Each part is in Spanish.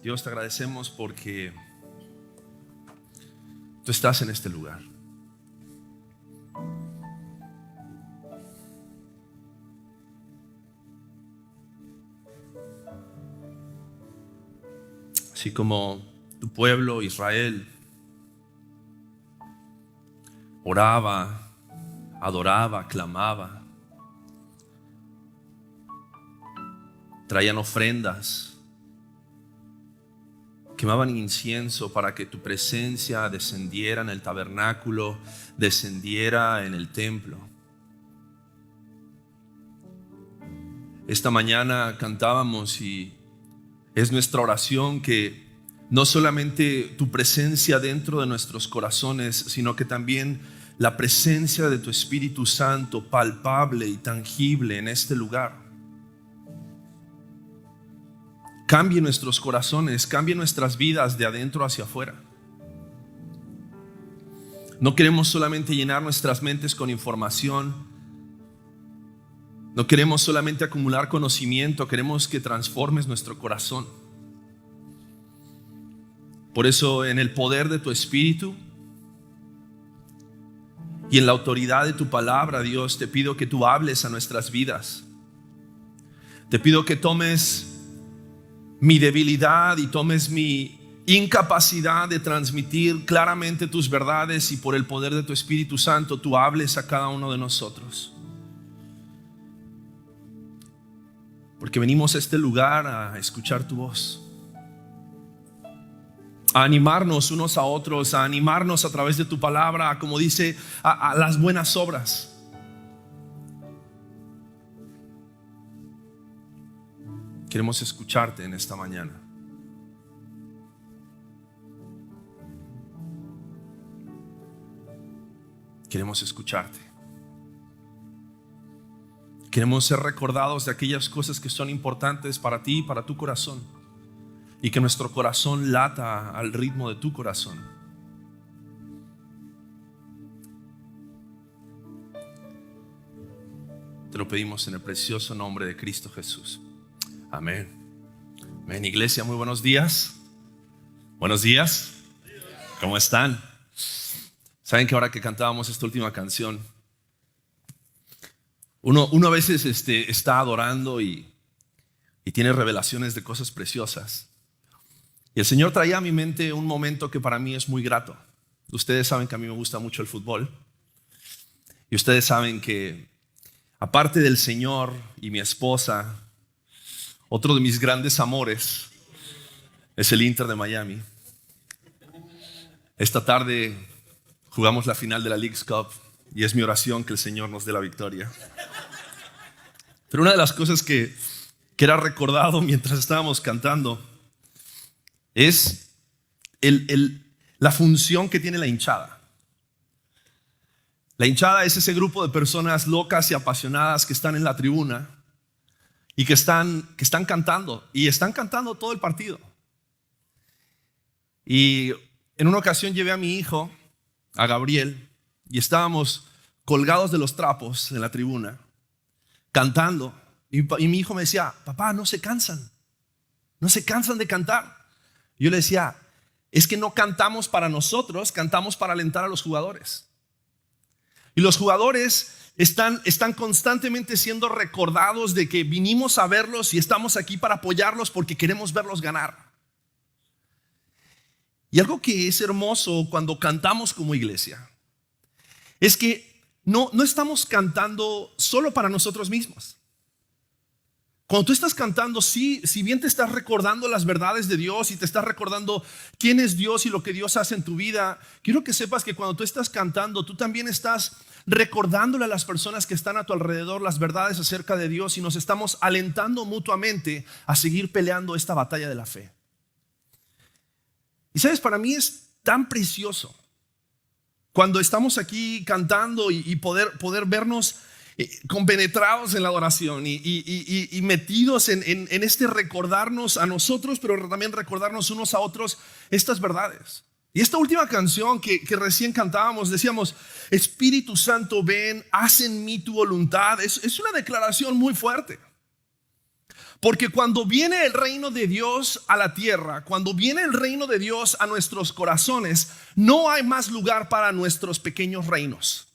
Dios, te agradecemos porque tú estás en este lugar. Así como tu pueblo Israel oraba, adoraba, clamaba, traían ofrendas, quemaban incienso para que tu presencia descendiera en el tabernáculo, descendiera en el templo. Esta mañana cantábamos y es nuestra oración que no solamente tu presencia dentro de nuestros corazones, sino que también la presencia de tu Espíritu Santo palpable y tangible en este lugar cambie nuestros corazones, cambie nuestras vidas de adentro hacia afuera. No queremos solamente llenar nuestras mentes con información, no queremos solamente acumular conocimiento, queremos que transformes nuestro corazón. Por eso, en el poder de tu Espíritu y en la autoridad de tu palabra, Dios, te pido que tú hables a nuestras vidas. Te pido que tomes mi debilidad y tomes mi incapacidad de transmitir claramente tus verdades, y por el poder de tu Espíritu Santo tú hables a cada uno de nosotros. Porque venimos a este lugar a escuchar tu voz, a animarnos unos a otros, a animarnos a través de tu palabra, como dice, a las buenas obras. Queremos escucharte en esta mañana. Queremos escucharte. Queremos ser recordados de aquellas cosas que son importantes para ti y para tu corazón, y que nuestro corazón lata al ritmo de tu corazón. Te lo pedimos en el precioso nombre de Cristo Jesús. Amén. Amén. Iglesia, muy buenos días. Buenos días. ¿Cómo están? Saben que ahora que cantábamos esta última canción, uno a veces está adorando y tiene revelaciones de cosas preciosas. Y el Señor traía a mi mente un momento que para mí es muy grato. Ustedes saben que a mí me gusta mucho el fútbol. Y ustedes saben que aparte del Señor y mi esposa, otro de mis grandes amores es el Inter de Miami. Esta tarde jugamos la final de la Leagues Cup y es mi oración que el Señor nos dé la victoria. Pero una de las cosas que era recordado mientras estábamos cantando es la función que tiene la hinchada. La hinchada es ese grupo de personas locas y apasionadas que están en la tribuna y que están cantando, y están cantando todo el partido. Y en una ocasión llevé a mi hijo, a Gabriel, y estábamos colgados de los trapos en la tribuna cantando, y mi hijo me decía: papá, no se cansan de cantar. Y yo le decía: es que no cantamos para nosotros, cantamos para alentar a los jugadores. Y los jugadores están constantemente siendo recordados de que vinimos a verlos y estamos aquí para apoyarlos porque queremos verlos ganar. Y algo que es hermoso cuando cantamos como iglesia es que no estamos cantando solo para nosotros mismos. Cuando tú estás cantando, si bien te estás recordando las verdades de Dios y te estás recordando quién es Dios y lo que Dios hace en tu vida, quiero que sepas que cuando tú estás cantando, tú también estás recordándole a las personas que están a tu alrededor las verdades acerca de Dios, y nos estamos alentando mutuamente a seguir peleando esta batalla de la fe. Y sabes, para mí es tan precioso cuando estamos aquí cantando y poder vernos compenetrados en la adoración y metidos en este recordarnos a nosotros, pero también recordarnos unos a otros estas verdades. Y esta última canción que recién cantábamos, decíamos: Espíritu Santo, ven, haz en mí tu voluntad. Es una declaración muy fuerte, Porque cuando viene el reino de Dios a la tierra, cuando viene el reino de Dios a nuestros corazones, no hay más lugar para nuestros pequeños reinos.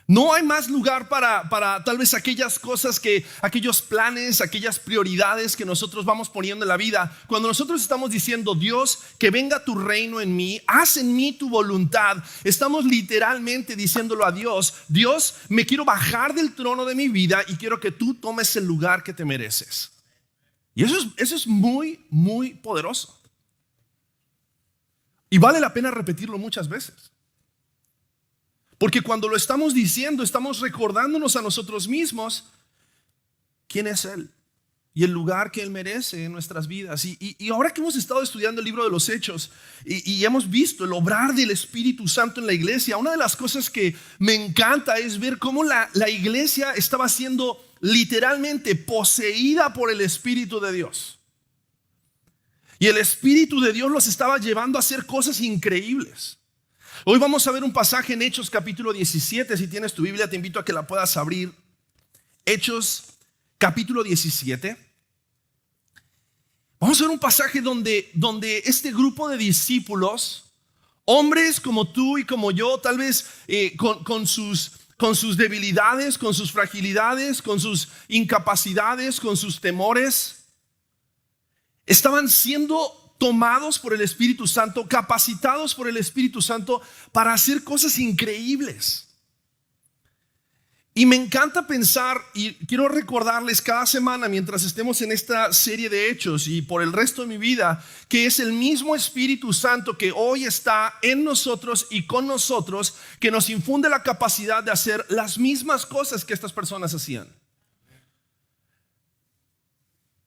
No hay más lugar para tal vez aquellas cosas aquellos planes, aquellas prioridades que nosotros vamos poniendo en la vida. Cuando nosotros estamos diciendo, Dios, que venga tu reino en mí, haz en mí tu voluntad, estamos literalmente diciéndolo a Dios, Dios, me quiero bajar del trono de mi vida y quiero que tú tomes el lugar que te mereces. Y eso es muy, muy poderoso. Y vale la pena repetirlo muchas veces. Porque cuando lo estamos diciendo, estamos recordándonos a nosotros mismos quién es Él y el lugar que Él merece en nuestras vidas. Y ahora que hemos estado estudiando el libro de los Hechos y hemos visto el obrar del Espíritu Santo en la iglesia, una de las cosas que me encanta es ver cómo la iglesia estaba siendo literalmente poseída por el Espíritu de Dios. Y el Espíritu de Dios los estaba llevando a hacer cosas increíbles. Hoy vamos a ver un pasaje en Hechos capítulo 17. Si tienes tu Biblia, te invito a que la puedas abrir. Hechos capítulo 17. Vamos a ver un pasaje donde este grupo de discípulos, hombres como tú y como yo, tal vez con sus debilidades, con sus fragilidades, con sus incapacidades, con sus temores, estaban siendo tomados por el Espíritu Santo, capacitados por el Espíritu Santo para hacer cosas increíbles. Y me encanta pensar, y quiero recordarles cada semana mientras estemos en esta serie de hechos y por el resto de mi vida, que es el mismo Espíritu Santo que hoy está en nosotros y con nosotros, que nos infunde la capacidad de hacer las mismas cosas que estas personas hacían.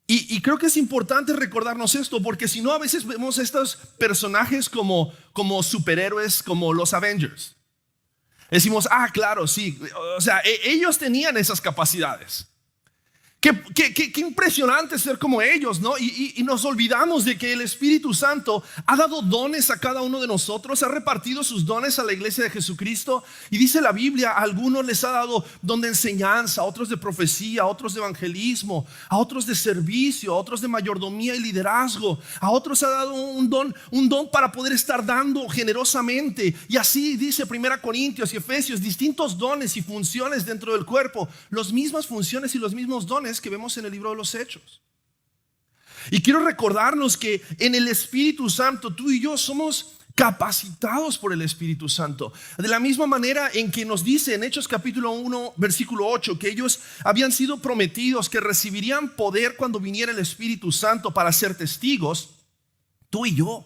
Y creo que es importante recordarnos esto, porque si no, a veces vemos estos personajes como superhéroes, como los Avengers. Decimos, claro, sí, o sea, ellos tenían esas capacidades. Qué impresionante ser como ellos, ¿no? Y nos olvidamos de que el Espíritu Santo ha dado dones a cada uno de nosotros, ha repartido sus dones a la iglesia de Jesucristo. Y dice la Biblia, a algunos les ha dado don de enseñanza, a otros de profecía, a otros de evangelismo, a otros de servicio, a otros de mayordomía y liderazgo, a otros ha dado un don para poder estar dando generosamente. Y así dice 1 Corintios y Efesios, distintos dones y funciones dentro del cuerpo, las mismas funciones y los mismos dones que vemos en el libro de los Hechos. Y quiero recordarnos que en el Espíritu Santo tú y yo somos capacitados por el Espíritu Santo. De la misma manera en que nos dice en Hechos capítulo 1 versículo 8 que ellos habían sido prometidos que recibirían poder cuando viniera el Espíritu Santo para ser testigos, tú y yo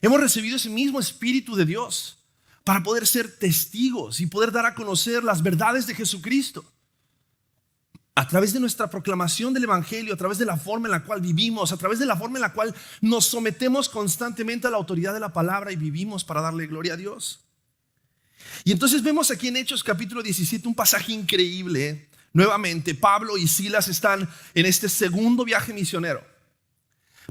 hemos recibido ese mismo Espíritu de Dios para poder ser testigos y poder dar a conocer las verdades de Jesucristo. A través de nuestra proclamación del Evangelio, a través de la forma en la cual vivimos, a través de la forma en la cual nos sometemos constantemente a la autoridad de la palabra y vivimos para darle gloria a Dios. Y entonces vemos aquí en Hechos capítulo 17 un pasaje increíble. Nuevamente, Pablo y Silas están en este segundo viaje misionero.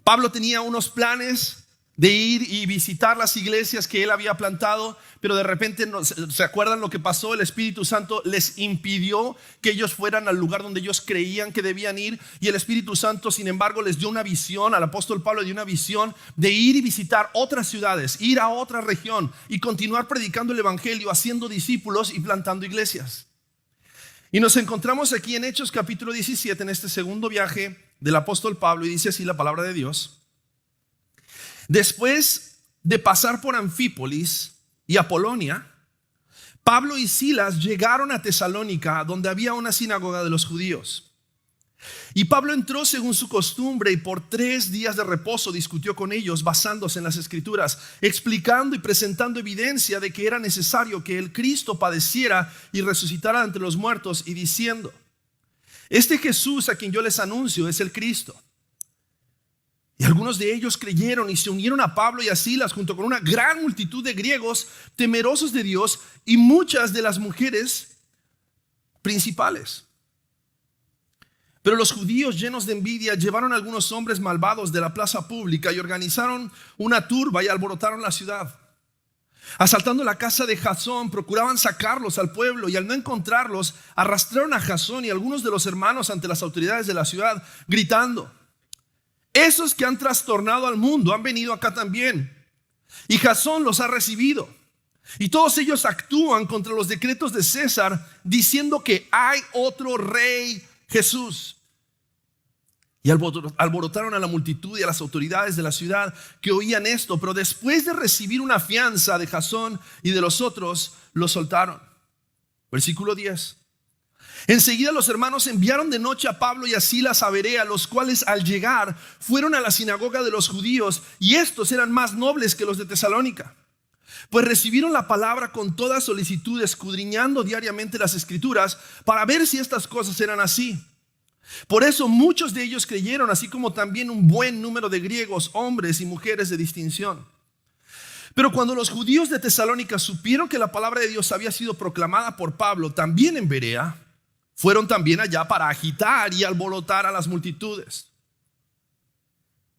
Pablo tenía unos planes de ir y visitar las iglesias que él había plantado, pero de repente, ¿se acuerdan lo que pasó? El Espíritu Santo les impidió que ellos fueran al lugar donde ellos creían que debían ir, y el Espíritu Santo, sin embargo, les dio una visión, al apóstol Pablo le dio una visión de ir y visitar otras ciudades, ir a otra región y continuar predicando el Evangelio, haciendo discípulos y plantando iglesias. Y nos encontramos aquí en Hechos capítulo 17, en este segundo viaje del apóstol Pablo, y dice así la palabra de Dios. Después de pasar por Anfípolis y Apolonia, Pablo y Silas llegaron a Tesalónica, donde había una sinagoga de los judíos. Y Pablo entró según su costumbre y por 3 días de reposo discutió con ellos basándose en las Escrituras, explicando y presentando evidencia de que era necesario que el Cristo padeciera y resucitara entre los muertos, y diciendo: este Jesús a quien yo les anuncio es el Cristo. Y algunos de ellos creyeron y se unieron a Pablo y a Silas junto con una gran multitud de griegos temerosos de Dios y muchas de las mujeres principales. Pero los judíos, llenos de envidia, llevaron a algunos hombres malvados de la plaza pública y organizaron una turba y alborotaron la ciudad. Asaltando la casa de Jasón, procuraban sacarlos al pueblo y al no encontrarlos, arrastraron a Jasón y algunos de los hermanos ante las autoridades de la ciudad, gritando: esos que han trastornado al mundo han venido acá también, y Jasón los ha recibido. Y todos ellos actúan contra los decretos de César, diciendo que hay otro rey, Jesús. Y alborotaron a la multitud y a las autoridades de la ciudad que oían esto, pero después de recibir una fianza de Jasón y de los otros, los soltaron. Versículo 10. Enseguida los hermanos enviaron de noche a Pablo y a Silas a Berea, los cuales al llegar fueron a la sinagoga de los judíos, y estos eran más nobles que los de Tesalónica. Pues recibieron la palabra con toda solicitud, escudriñando diariamente las escrituras para ver si estas cosas eran así. Por eso muchos de ellos creyeron, así como también un buen número de griegos, hombres y mujeres de distinción. Pero cuando los judíos de Tesalónica supieron que la palabra de Dios había sido proclamada por Pablo también en Berea, fueron también allá para agitar y alborotar a las multitudes.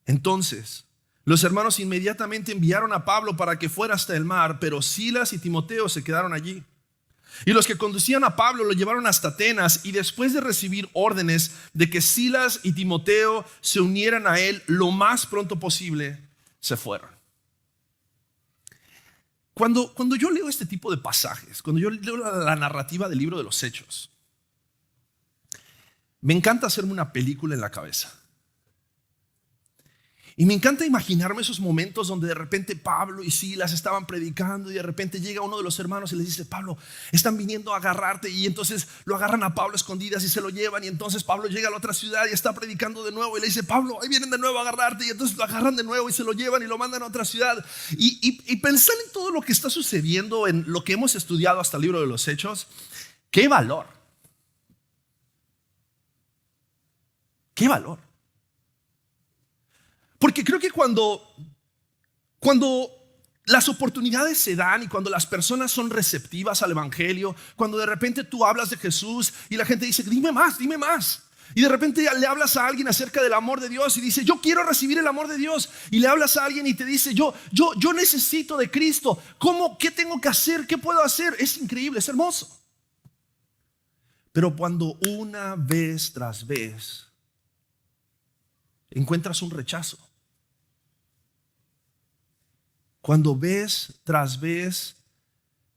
Entonces los hermanos inmediatamente enviaron a Pablo para que fuera hasta el mar, pero Silas y Timoteo se quedaron allí. Y los que conducían a Pablo lo llevaron hasta Atenas, y después de recibir órdenes de que Silas y Timoteo se unieran a él lo más pronto posible, se fueron. Cuando yo leo este tipo de pasajes, cuando yo leo la narrativa del libro de los Hechos, me encanta hacerme una película en la cabeza. Y me encanta imaginarme esos momentos donde de repente Pablo y Silas estaban predicando y de repente llega uno de los hermanos y les dice: Pablo, están viniendo a agarrarte. Y entonces lo agarran a Pablo a escondidas y se lo llevan. Y entonces Pablo llega a la otra ciudad y está predicando de nuevo y le dice: Pablo, ahí vienen de nuevo a agarrarte. Y entonces lo agarran de nuevo y se lo llevan y lo mandan a otra ciudad. Y pensar en todo lo que está sucediendo en lo que hemos estudiado hasta el libro de los Hechos, qué valor. Qué valor. Porque creo que cuando las oportunidades se dan y cuando las personas son receptivas al evangelio, cuando de repente tú hablas de Jesús y la gente dice: dime más, dime más. Y de repente le hablas a alguien acerca del amor de Dios y dice: yo quiero recibir el amor de Dios. Y le hablas a alguien y te dice: yo necesito de Cristo. ¿Cómo? ¿Qué tengo que hacer? ¿Qué puedo hacer? Es increíble, es hermoso. Pero cuando una vez tras vez encuentras un rechazo, cuando vez tras vez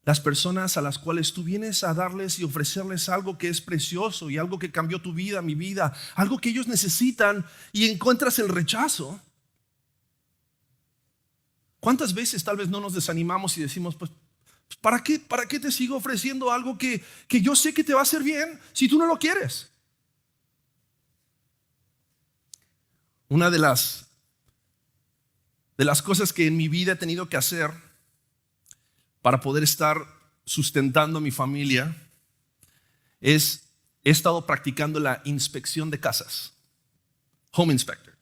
las personas a las cuales tú vienes a darles y ofrecerles algo que es precioso y algo que cambió tu vida, mi vida, algo que ellos necesitan, y encuentras el rechazo, ¿cuántas veces tal vez no nos desanimamos y decimos: pues ¿para qué te sigo ofreciendo algo que yo sé que te va a hacer bien si tú no lo quieres? Una de las cosas que en mi vida he tenido que hacer para poder estar sustentando a mi familia he estado practicando la inspección de casas, home inspector.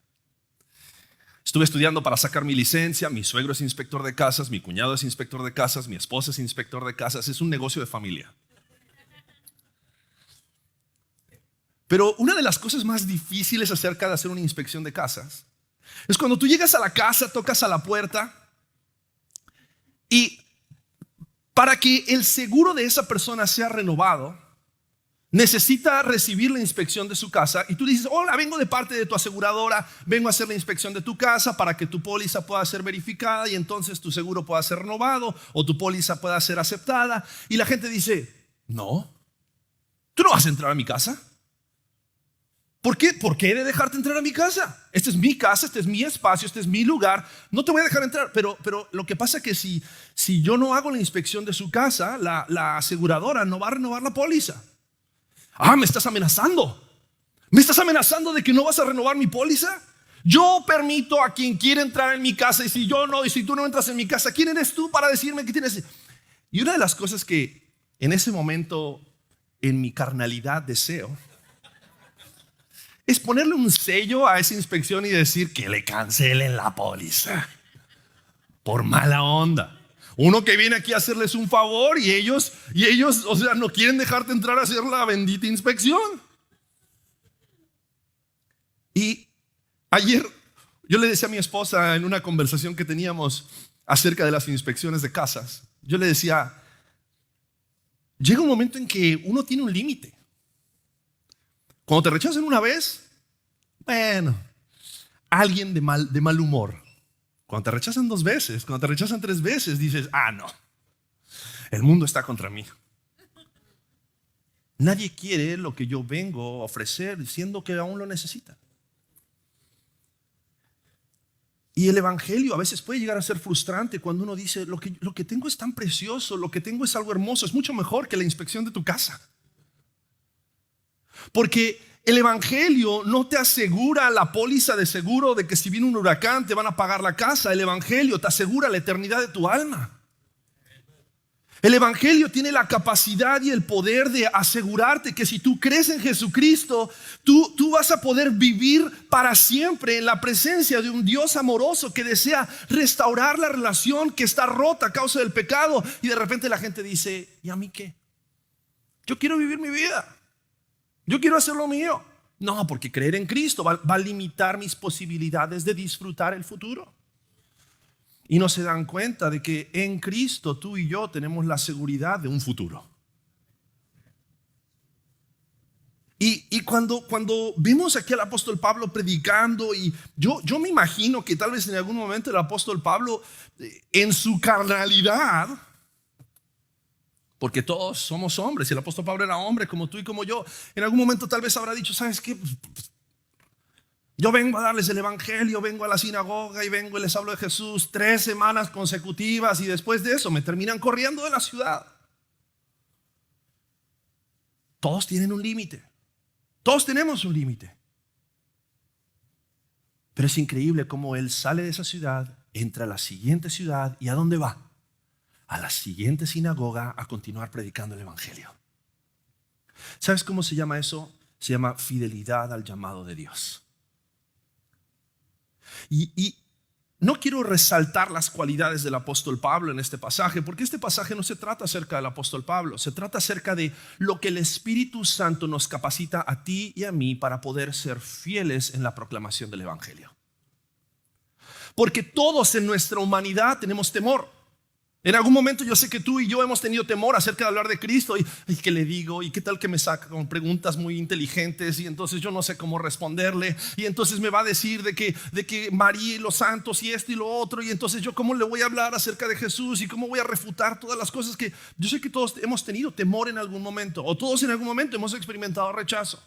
Estuve estudiando para sacar mi licencia. Mi suegro es inspector de casas, mi cuñado es inspector de casas, mi esposa es inspector de casas. Es un negocio de familia. Pero una de las cosas más difíciles acerca de hacer una inspección de casas es cuando tú llegas a la casa, tocas a la puerta, y para que el seguro de esa persona sea renovado, necesita recibir la inspección de su casa. Y tú dices: hola, vengo de parte de tu aseguradora, vengo a hacer la inspección de tu casa para que tu póliza pueda ser verificada y entonces tu seguro pueda ser renovado o tu póliza pueda ser aceptada. Y la gente dice: no, tú no vas a entrar a mi casa. ¿Por qué? ¿Por qué he de dejarte entrar a mi casa? Esta es mi casa, este es mi espacio, este es mi lugar. No te voy a dejar entrar. Pero lo que pasa es que si yo no hago la inspección de su casa, la aseguradora no va a renovar la póliza. Me estás amenazando. ¿Me estás amenazando de que no vas a renovar mi póliza? Yo permito a quien quiera entrar en mi casa, y si tú no entras en mi casa, ¿quién eres tú para decirme que tienes? Y una de las cosas que en ese momento en mi carnalidad deseo es ponerle un sello a esa inspección y decir que le cancelen la póliza por mala onda. Uno que viene aquí a hacerles un favor y ellos, o sea, no quieren dejarte entrar a hacer la bendita inspección. Y ayer yo le decía a mi esposa en una conversación que teníamos, acerca de las inspecciones de casas. Yo le decía, llega un momento en que uno tiene un límite. Cuando te rechazan una vez, bueno, alguien de mal humor. Cuando te rechazan 2 veces, cuando te rechazan 3 veces, dices, no, el mundo está contra mí. Nadie quiere lo que yo vengo a ofrecer, diciendo que aún lo necesita. Y el evangelio a veces puede llegar a ser frustrante cuando uno dice, lo que tengo es tan precioso, lo que tengo es algo hermoso, es mucho mejor que la inspección de tu casa. Porque el evangelio no te asegura la póliza de seguro de que si viene un huracán te van a pagar la casa. El evangelio te asegura la eternidad de tu alma. El evangelio tiene la capacidad y el poder de asegurarte que si tú crees en Jesucristo, tú vas a poder vivir para siempre en la presencia de un Dios amoroso que desea restaurar la relación que está rota a causa del pecado. Y de repente la gente dice, ¿y a mí qué? Yo quiero vivir mi vida. Yo quiero hacer lo mío. No, porque creer en Cristo va a limitar mis posibilidades de disfrutar el futuro. Y no se dan cuenta de que en Cristo tú y yo tenemos la seguridad de un futuro. Y cuando vemos aquí al apóstol Pablo predicando, y yo me imagino que tal vez en algún momento el apóstol Pablo en su carnalidad, porque todos somos hombres, y el apóstol Pablo era hombre como tú y como yo, en algún momento tal vez habrá dicho, ¿sabes qué? Yo vengo a darles el evangelio, vengo a la sinagoga y vengo y les hablo de Jesús 3 semanas consecutivas, y después de eso me terminan corriendo de la ciudad. Todos tienen un límite. Todos tenemos un límite. Pero es increíble cómo él sale de esa ciudad, entra a la siguiente ciudad, ¿y a dónde va? A la siguiente sinagoga a continuar predicando el evangelio. ¿Sabes cómo se llama eso? Se llama fidelidad al llamado de Dios. Y no quiero resaltar las cualidades del apóstol Pablo en este pasaje, porque este pasaje no se trata acerca del apóstol Pablo, se trata acerca de lo que el Espíritu Santo nos capacita a ti y a mí para poder ser fieles en la proclamación del evangelio. Porque todos en nuestra humanidad tenemos temor. En algún momento yo sé que tú y yo hemos tenido temor acerca de hablar de Cristo. ¿Y qué le digo? ¿Y qué tal que me saca con preguntas muy inteligentes? Y entonces yo no sé cómo responderle. Y entonces me va a decir de que María y los santos y esto y lo otro. Y entonces yo cómo le voy a hablar acerca de Jesús y cómo voy a refutar todas las cosas que yo sé que todos hemos tenido temor en algún momento. O todos en algún momento hemos experimentado rechazo.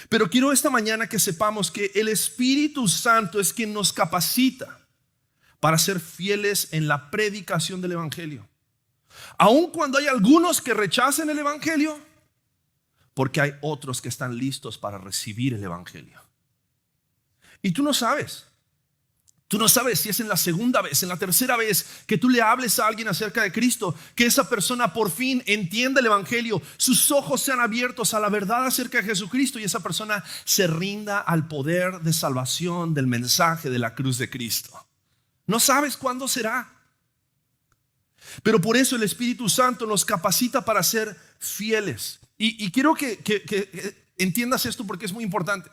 Pero quiero esta mañana que sepamos que el Espíritu Santo es quien nos capacita para ser fieles en la predicación del evangelio. Aun cuando hay algunos que rechacen el evangelio, porque hay otros que están listos para recibir el evangelio. Y tú no sabes si es en la segunda vez, en la tercera vez que tú le hables a alguien acerca de Cristo, que esa persona por fin entienda el evangelio, sus ojos sean abiertos a la verdad acerca de Jesucristo y esa persona se rinda al poder de salvación del mensaje de la cruz de Cristo. No sabes cuándo será. Pero por eso el Espíritu Santo nos capacita para ser fieles. Y quiero que entiendas esto porque es muy importante.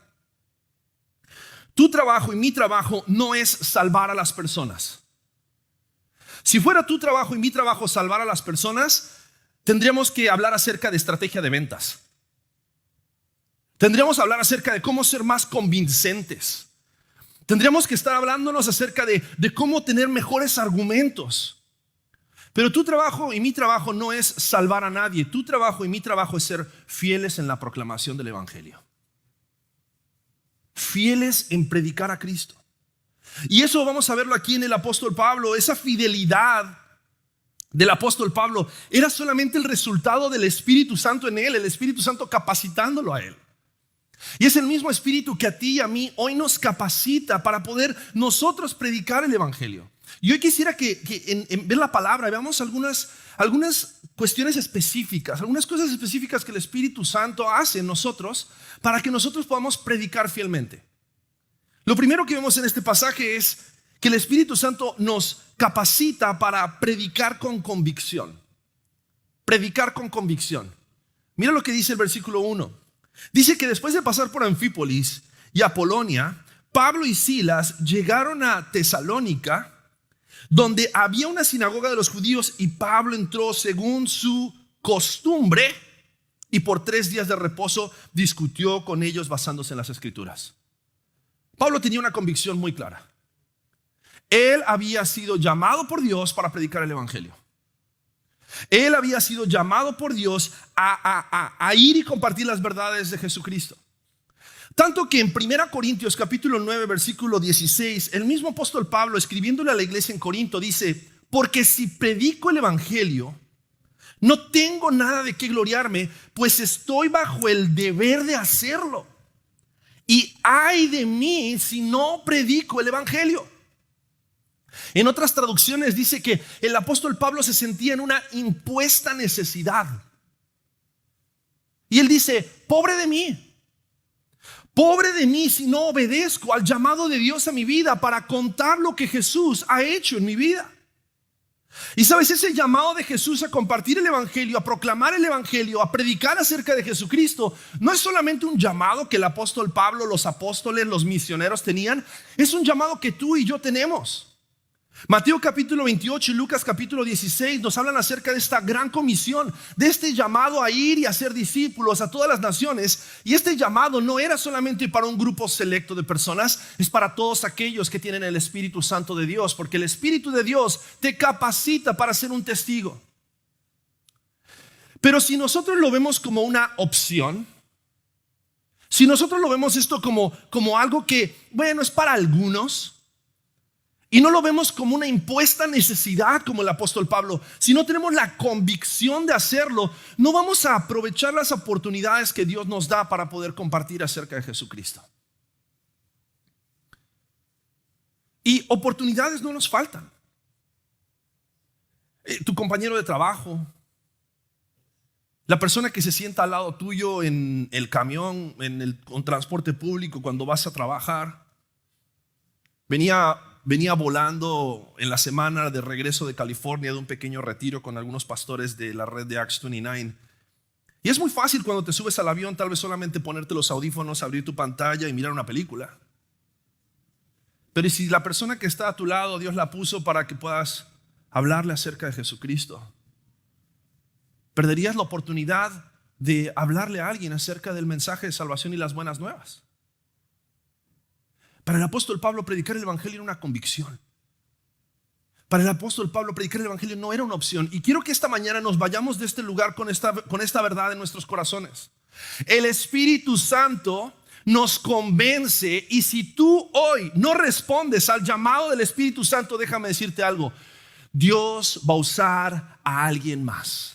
Tu trabajo y mi trabajo no es salvar a las personas. Si fuera tu trabajo y mi trabajo salvar a las personas, tendríamos que hablar acerca de estrategia de ventas. Tendríamos que hablar acerca de cómo ser más convincentes. Tendríamos que estar hablándonos acerca de cómo tener mejores argumentos. Pero tu trabajo y mi trabajo no es salvar a nadie. Tu trabajo y mi trabajo es ser fieles en la proclamación del evangelio. Fieles en predicar a Cristo. Y eso vamos a verlo aquí en el apóstol Pablo. Esa fidelidad del apóstol Pablo era solamente el resultado del Espíritu Santo en él, el Espíritu Santo capacitándolo a él. Y es el mismo Espíritu que a ti y a mí hoy nos capacita para poder nosotros predicar el evangelio. Y hoy quisiera que en ver la palabra veamos algunas cuestiones específicas, algunas cosas específicas que el Espíritu Santo hace en nosotros para que nosotros podamos predicar fielmente. Lo primero que vemos en este pasaje es que el Espíritu Santo nos capacita para predicar con convicción. Predicar con convicción. Mira lo que dice el versículo 1. Dice que después de pasar por Anfípolis y Apolonia, Pablo y Silas llegaron a Tesalónica, donde había una sinagoga de los judíos y Pablo entró según su costumbre y por 3 días de reposo discutió con ellos basándose en las escrituras. Pablo tenía una convicción muy clara. Él había sido llamado por Dios para predicar el evangelio. Él había sido llamado por Dios a ir y compartir las verdades de Jesucristo. Tanto que en 1 Corintios capítulo 9 versículo 16, el mismo apóstol Pablo, escribiéndole a la iglesia en Corinto, dice: porque si predico el evangelio, no tengo nada de qué gloriarme, pues estoy bajo el deber de hacerlo. Y ay de mí si no predico el evangelio. En otras traducciones dice que el apóstol Pablo se sentía en una impuesta necesidad. Y él dice: pobre de mí si no obedezco al llamado de Dios a mi vida para contar lo que Jesús ha hecho en mi vida. Y sabes, ese llamado de Jesús a compartir el evangelio, a proclamar el evangelio, a predicar acerca de Jesucristo, no es solamente un llamado que el apóstol Pablo, los apóstoles, los misioneros tenían. Es un llamado que tú y yo tenemos. Mateo capítulo 28 y Lucas capítulo 16 nos hablan acerca de esta gran comisión, de este llamado a ir y a ser discípulos a todas las naciones. Y este llamado no era solamente para un grupo selecto de personas, es para todos aquellos que tienen el Espíritu Santo de Dios, porque el Espíritu de Dios te capacita para ser un testigo. Pero si nosotros lo vemos como una opción, si nosotros lo vemos esto como algo que, bueno, es para algunos, y no lo vemos como una impuesta necesidad como el apóstol Pablo, si no tenemos la convicción de hacerlo, no vamos a aprovechar las oportunidades que Dios nos da para poder compartir acerca de Jesucristo. Y oportunidades no nos faltan. Tu compañero de trabajo, la persona que se sienta al lado tuyo en el camión, en el transporte público cuando vas a trabajar. Venía volando en la semana de regreso de California de un pequeño retiro con algunos pastores de la red de Acts 29. Y es muy fácil cuando te subes al avión tal vez solamente ponerte los audífonos, abrir tu pantalla y mirar una película. Pero si la persona que está a tu lado, Dios la puso para que puedas hablarle acerca de Jesucristo, perderías la oportunidad de hablarle a alguien acerca del mensaje de salvación y las buenas nuevas. Para el apóstol Pablo predicar el evangelio era una convicción. Para el apóstol Pablo predicar el evangelio no era una opción. Y quiero que esta mañana nos vayamos de este lugar con esta verdad en nuestros corazones. El Espíritu Santo nos convence, y si tú hoy no respondes al llamado del Espíritu Santo, déjame decirte algo: Dios va a usar a alguien más.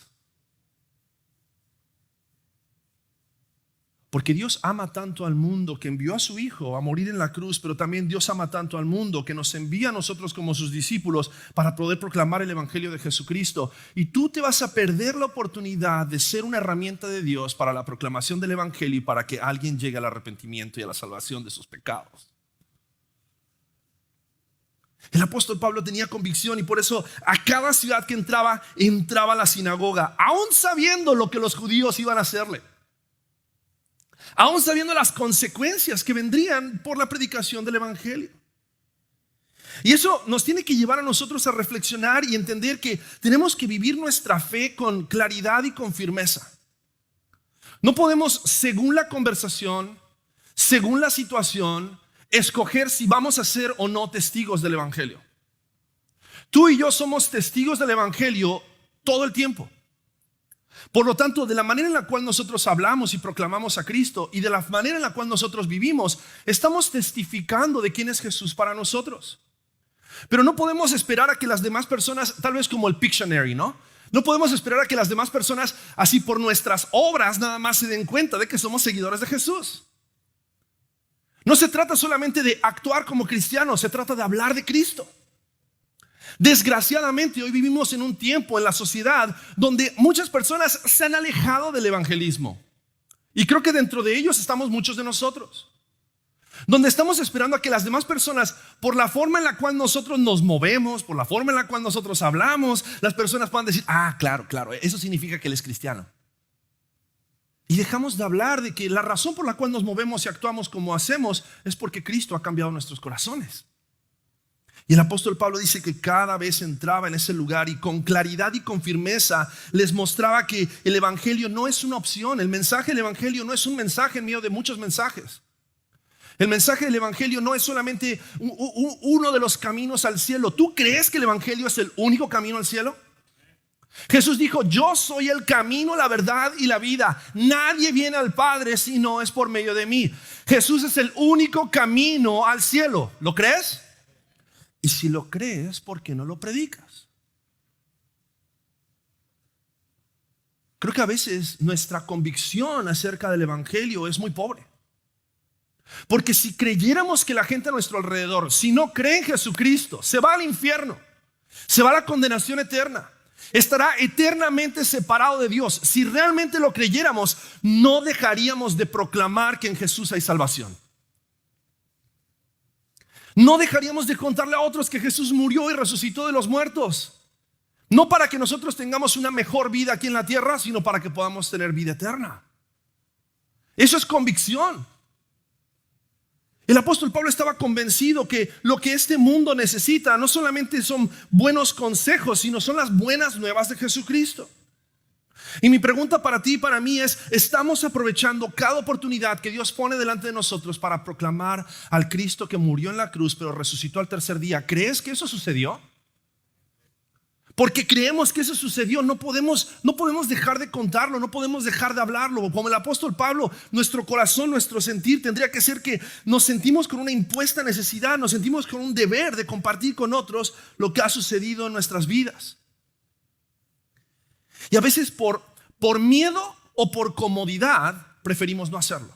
Porque Dios ama tanto al mundo que envió a su Hijo a morir en la cruz, pero también Dios ama tanto al mundo que nos envía a nosotros como sus discípulos para poder proclamar el evangelio de Jesucristo. Y tú te vas a perder la oportunidad de ser una herramienta de Dios para la proclamación del evangelio y para que alguien llegue al arrepentimiento y a la salvación de sus pecados. El apóstol Pablo tenía convicción y por eso a cada ciudad que entraba a la sinagoga, aún sabiendo lo que los judíos iban a hacerle, aún sabiendo las consecuencias que vendrían por la predicación del evangelio. Y eso nos tiene que llevar a nosotros a reflexionar y entender que tenemos que vivir nuestra fe con claridad y con firmeza. No podemos, según la conversación, según la situación, escoger si vamos a ser o no testigos del evangelio. Tú y yo somos testigos del evangelio todo el tiempo. Por lo tanto, de la manera en la cual nosotros hablamos y proclamamos a Cristo y de la manera en la cual nosotros vivimos, estamos testificando de quién es Jesús para nosotros. Pero no podemos esperar a que las demás personas, tal vez como el Pictionary, ¿no? No podemos esperar a que las demás personas, así por nuestras obras, nada más se den cuenta de que somos seguidores de Jesús. No se trata solamente de actuar como cristianos, se trata de hablar de Cristo. Desgraciadamente hoy vivimos en un tiempo en la sociedad donde muchas personas se han alejado del evangelismo, y creo que dentro de ellos estamos muchos de nosotros, donde estamos esperando a que las demás personas, por la forma en la cual nosotros nos movemos, por la forma en la cual nosotros hablamos, las personas puedan decir: ah, claro, eso significa que él es cristiano. Y dejamos de hablar de que la razón por la cual nos movemos y actuamos como hacemos es porque Cristo ha cambiado nuestros corazones. Y el apóstol Pablo dice que cada vez entraba en ese lugar y con claridad y con firmeza les mostraba que el evangelio no es una opción. El mensaje del evangelio no es un mensaje en medio de muchos mensajes. El mensaje del evangelio no es solamente uno de los caminos al cielo. ¿Tú crees que el evangelio es el único camino al cielo? Jesús dijo: yo soy el camino, la verdad y la vida. Nadie viene al Padre si no es por medio de mí. Jesús es el único camino al cielo. ¿Lo crees? Y si lo crees, ¿por qué no lo predicas? Creo que a veces nuestra convicción acerca del evangelio es muy pobre. Porque si creyéramos que la gente a nuestro alrededor, si no cree en Jesucristo, se va al infierno, se va a la condenación eterna, estará eternamente separado de Dios. Si realmente lo creyéramos, no dejaríamos de proclamar que en Jesús hay salvación. No dejaríamos de contarle a otros que Jesús murió y resucitó de los muertos. No para que nosotros tengamos una mejor vida aquí en la tierra, sino para que podamos tener vida eterna. Eso es convicción. El apóstol Pablo estaba convencido que lo que este mundo necesita no solamente son buenos consejos, sino son las buenas nuevas de Jesucristo. Y mi pregunta para ti y para mí es: ¿estamos aprovechando cada oportunidad que Dios pone delante de nosotros para proclamar al Cristo que murió en la cruz pero resucitó al tercer día? ¿Crees que eso sucedió? Porque creemos que eso sucedió, no podemos dejar de contarlo, no podemos dejar de hablarlo. Como el apóstol Pablo, nuestro corazón, nuestro sentir tendría que ser que nos sentimos con una impuesta necesidad, nos sentimos con un deber de compartir con otros lo que ha sucedido en nuestras vidas. Y a veces por miedo o por comodidad preferimos no hacerlo.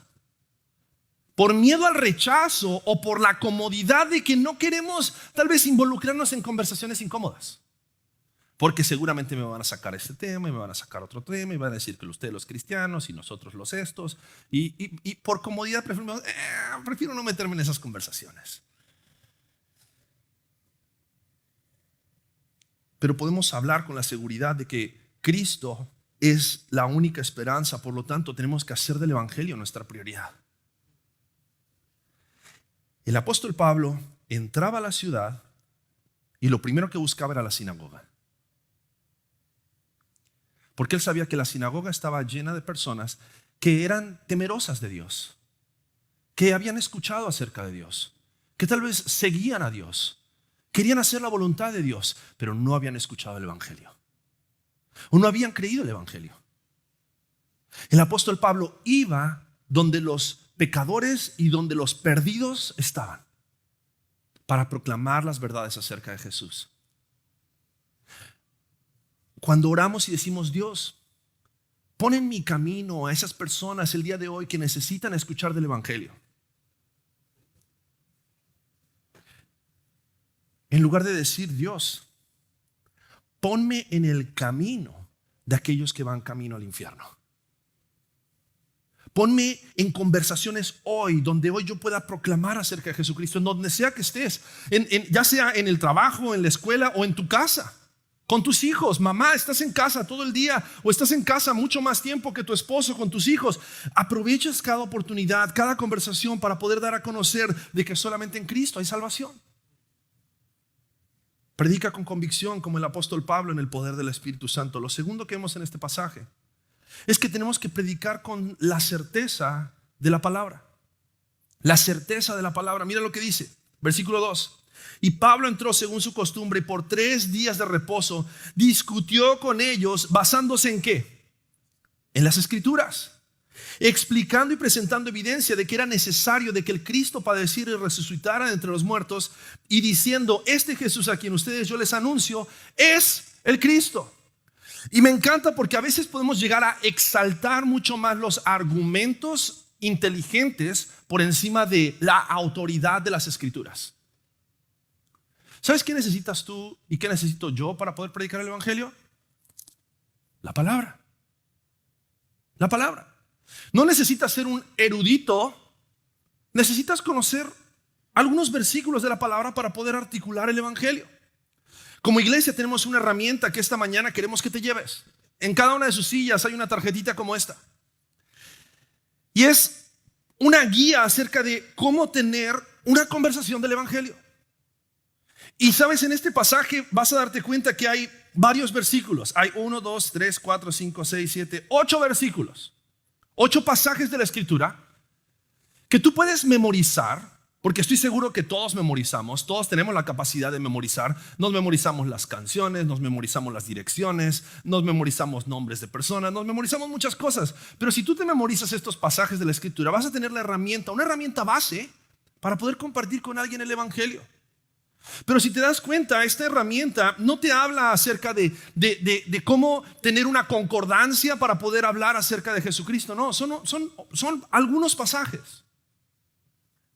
Por miedo al rechazo o por la comodidad de que no queremos tal vez involucrarnos en conversaciones incómodas. Porque seguramente me van a sacar este tema y me van a sacar otro tema y van a decir que ustedes los cristianos y nosotros los estos. Y por comodidad prefiero no meterme en esas conversaciones. Pero podemos hablar con la seguridad de que Cristo es la única esperanza, por lo tanto tenemos que hacer del evangelio nuestra prioridad. El apóstol Pablo entraba a la ciudad y lo primero que buscaba era la sinagoga. Porque él sabía que la sinagoga estaba llena de personas que eran temerosas de Dios, que habían escuchado acerca de Dios, que tal vez seguían a Dios, querían hacer la voluntad de Dios, pero no habían escuchado el evangelio. O no habían creído el evangelio. El apóstol Pablo iba donde los pecadores y donde los perdidos estaban para proclamar las verdades acerca de Jesús. Cuando oramos y decimos: Dios, pon en mi camino a esas personas el día de hoy que necesitan escuchar del evangelio, en lugar de decir: Dios, ponme en el camino de aquellos que van camino al infierno. Ponme en conversaciones hoy, donde hoy yo pueda proclamar acerca de Jesucristo, en donde sea que estés, ya sea en el trabajo, en la escuela o en tu casa, con tus hijos. Mamá, estás en casa todo el día o estás en casa mucho más tiempo que tu esposo con tus hijos. Aprovechas cada oportunidad, cada conversación para poder dar a conocer de que solamente en Cristo hay salvación. Predica con convicción como el apóstol Pablo en el poder del Espíritu Santo. Lo segundo que vemos en este pasaje es que tenemos que predicar con la certeza de la palabra. La certeza de la palabra. Mira lo que dice, versículo 2. Y Pablo entró según su costumbre y por 3 días de reposo discutió con ellos basándose ¿en qué? En las Escrituras, explicando y presentando evidencia de que era necesario de que el Cristo padeciera y resucitara de entre los muertos, y diciendo: este Jesús a quien ustedes yo les anuncio es el Cristo. Y me encanta porque a veces podemos llegar a exaltar mucho más los argumentos inteligentes por encima de la autoridad de las Escrituras. ¿Sabes qué necesitas tú y qué necesito yo para poder predicar el evangelio? La palabra. La palabra. No necesitas ser un erudito, necesitas conocer algunos versículos de la palabra para poder articular el evangelio. Como iglesia tenemos una herramienta que esta mañana queremos que te lleves. En cada una de sus sillas hay una tarjetita como esta. Y es una guía acerca de cómo tener una conversación del evangelio. Y sabes, en este pasaje vas a darte cuenta que hay varios versículos. Hay 1, 2, 3, 4, 5, 6, 7, 8 versículos. 8 pasajes de la Escritura que tú puedes memorizar, porque estoy seguro que todos memorizamos, todos tenemos la capacidad de memorizar. Nos memorizamos las canciones, nos memorizamos las direcciones, nos memorizamos nombres de personas, nos memorizamos muchas cosas. Pero si tú te memorizas estos pasajes de la Escritura, vas a tener la herramienta, una herramienta base para poder compartir con alguien el Evangelio. Pero si te das cuenta, esta herramienta no te habla acerca de cómo tener una concordancia para poder hablar acerca de Jesucristo. No, son algunos pasajes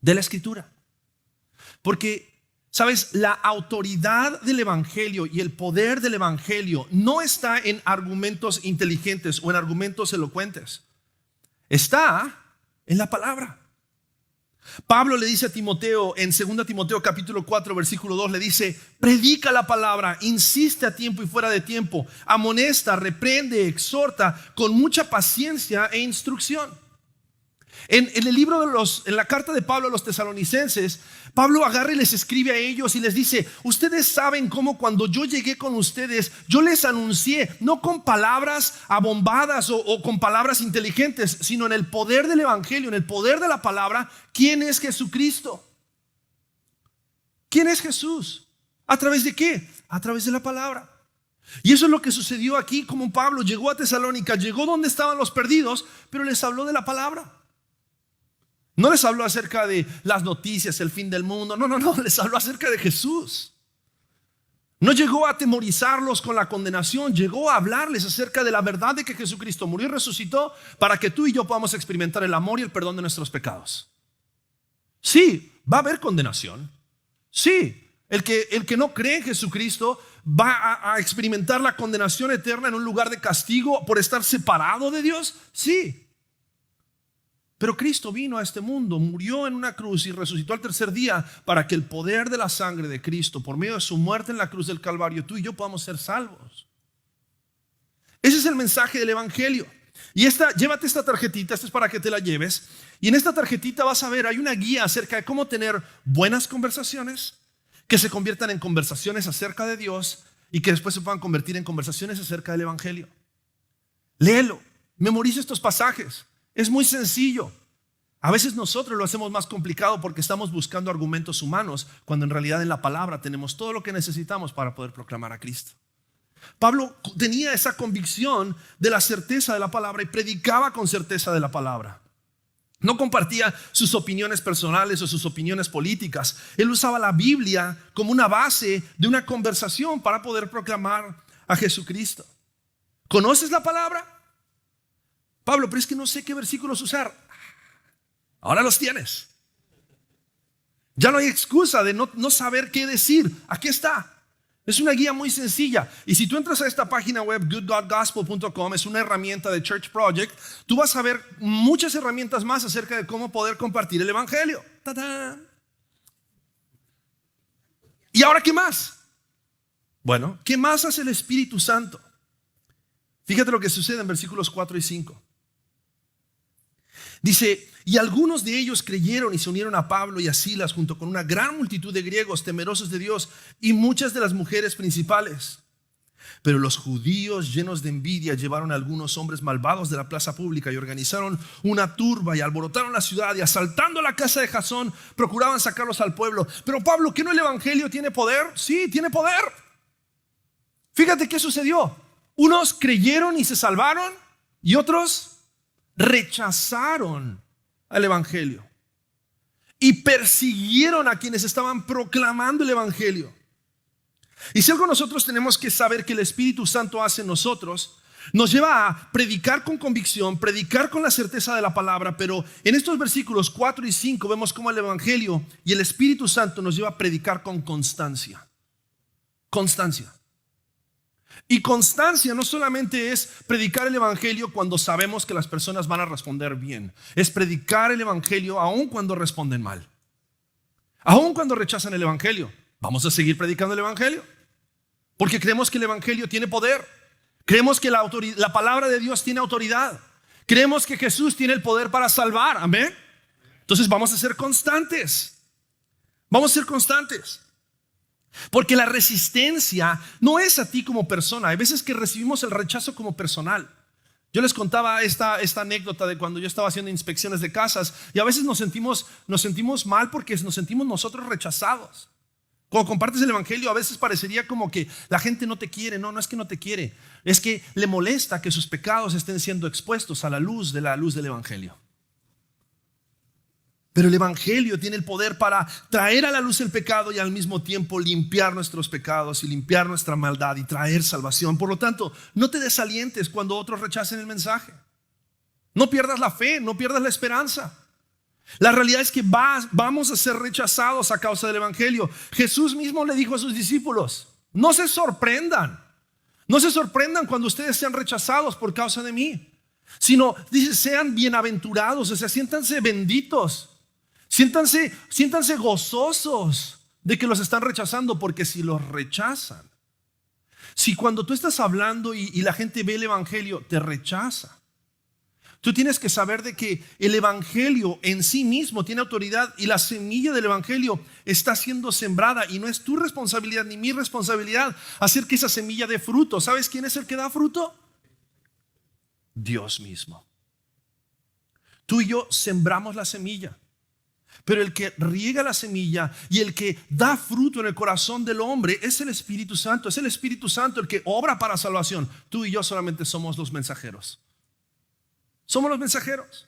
de la Escritura. Porque, ¿sabes? La autoridad del Evangelio y el poder del Evangelio no está en argumentos inteligentes o en argumentos elocuentes. Está en la palabra. Pablo le dice a Timoteo en 2 Timoteo capítulo 4 versículo 2, le dice: predica la palabra, insiste a tiempo y fuera de tiempo, amonesta, reprende, exhorta con mucha paciencia e instrucción. En el libro en la carta de Pablo a los tesalonicenses, Pablo agarra y les escribe a ellos y les dice: ustedes saben cómo cuando yo llegué con ustedes, yo les anuncié, no con palabras abombadas o con palabras inteligentes, sino en el poder del Evangelio, en el poder de la palabra, ¿quién es Jesucristo? ¿Quién es Jesús? ¿A través de qué? A través de la palabra. Y eso es lo que sucedió aquí, como Pablo llegó a Tesalónica, llegó donde estaban los perdidos, pero les habló de la palabra. No les habló acerca de las noticias, el fin del mundo. No, les habló acerca de Jesús. No llegó a atemorizarlos con la condenación, llegó a hablarles acerca de la verdad de que Jesucristo murió y resucitó para que tú y yo podamos experimentar el amor y el perdón de nuestros pecados. Sí, va a haber condenación. Sí, el que no cree en Jesucristo va a experimentar la condenación eterna en un lugar de castigo por estar separado de Dios. Sí. Pero Cristo vino a este mundo, murió en una cruz y resucitó al tercer día para que el poder de la sangre de Cristo, por medio de su muerte en la cruz del Calvario, tú y yo podamos ser salvos. Ese es el mensaje del Evangelio. Y llévate esta tarjetita, esta es para que te la lleves. Y en esta tarjetita vas a ver, hay una guía acerca de cómo tener buenas conversaciones, que se conviertan en conversaciones acerca de Dios y que después se puedan convertir en conversaciones acerca del Evangelio. Léelo, memoriza estos pasajes. Es muy sencillo. A veces nosotros lo hacemos más complicado porque estamos buscando argumentos humanos, cuando en realidad en la palabra tenemos todo lo que necesitamos para poder proclamar a Cristo. Pablo tenía esa convicción de la certeza de la palabra y predicaba con certeza de la palabra. No compartía sus opiniones personales o sus opiniones políticas. Él usaba la Biblia como una base de una conversación para poder proclamar a Jesucristo. ¿Conoces la palabra? Pablo, pero es que no sé qué versículos usar. Ahora los tienes. Ya no hay excusa de no saber qué decir. Aquí está. Es una guía muy sencilla. Y si tú entras a esta página web, goodgodgospel.com, es una herramienta de Church Project, tú vas a ver muchas herramientas más acerca de cómo poder compartir el Evangelio. ¡Tadán! ¿Y ahora qué más? Bueno, ¿qué más hace el Espíritu Santo? Fíjate lo que sucede en versículos 4 y 5. Dice: y algunos de ellos creyeron y se unieron a Pablo y a Silas junto con una gran multitud de griegos temerosos de Dios y muchas de las mujeres principales. Pero los judíos, llenos de envidia, llevaron a algunos hombres malvados de la plaza pública y organizaron una turba y alborotaron la ciudad, y asaltando la casa de Jasón procuraban sacarlos al pueblo. Pero Pablo, ¿qué no el Evangelio tiene poder? Sí, tiene poder. Fíjate qué sucedió. Unos creyeron y se salvaron, y otros rechazaron al Evangelio y persiguieron a quienes estaban proclamando el Evangelio. Y si algo nosotros tenemos que saber que el Espíritu Santo hace en nosotros, nos lleva a predicar con convicción, predicar con la certeza de la palabra. Pero en estos versículos 4 y 5 vemos cómo el Evangelio y el Espíritu Santo nos lleva a predicar con constancia. Constancia. Y constancia no solamente es predicar el Evangelio cuando sabemos que las personas van a responder bien. Es predicar el Evangelio aun cuando responden mal. Aun cuando rechazan el Evangelio. Vamos a seguir predicando el Evangelio. Porque creemos que el Evangelio tiene poder. Creemos que la palabra de Dios tiene autoridad. Creemos que Jesús tiene el poder para salvar. Amén. Entonces vamos a ser constantes. Vamos a ser constantes. Porque la resistencia no es a ti como persona. Hay veces que recibimos el rechazo como personal. Yo les contaba esta anécdota de cuando yo estaba haciendo inspecciones de casas y a veces nos sentimos mal porque nos sentimos nosotros rechazados. Cuando compartes el evangelio a veces parecería como que la gente no te quiere. No, no es que no te quiere, es que le molesta que sus pecados estén siendo expuestos a la luz del evangelio. Pero el evangelio tiene el poder para traer a la luz el pecado y al mismo tiempo limpiar nuestros pecados y limpiar nuestra maldad y traer salvación. Por lo tanto, no te desalientes cuando otros rechacen el mensaje. No pierdas la fe, no pierdas la esperanza. La realidad es que vamos a ser rechazados a causa del evangelio. Jesús mismo le dijo a sus discípulos: no se sorprendan. No se sorprendan cuando ustedes sean rechazados por causa de mí, sino dice, sean bienaventurados, o sea, siéntanse benditos. Siéntanse gozosos de que los están rechazando, porque si los rechazan, si cuando tú estás hablando y la gente ve el evangelio te rechaza, tú tienes que saber de que el evangelio en sí mismo tiene autoridad y la semilla del evangelio está siendo sembrada y no es tu responsabilidad ni mi responsabilidad hacer que esa semilla dé fruto. ¿Sabes quién es el que da fruto? Dios mismo. Tú y yo sembramos la semilla, pero el que riega la semilla y el que da fruto en el corazón del hombre es el Espíritu Santo. Es el Espíritu Santo el que obra para salvación. Tú y yo solamente somos los mensajeros. Somos los mensajeros.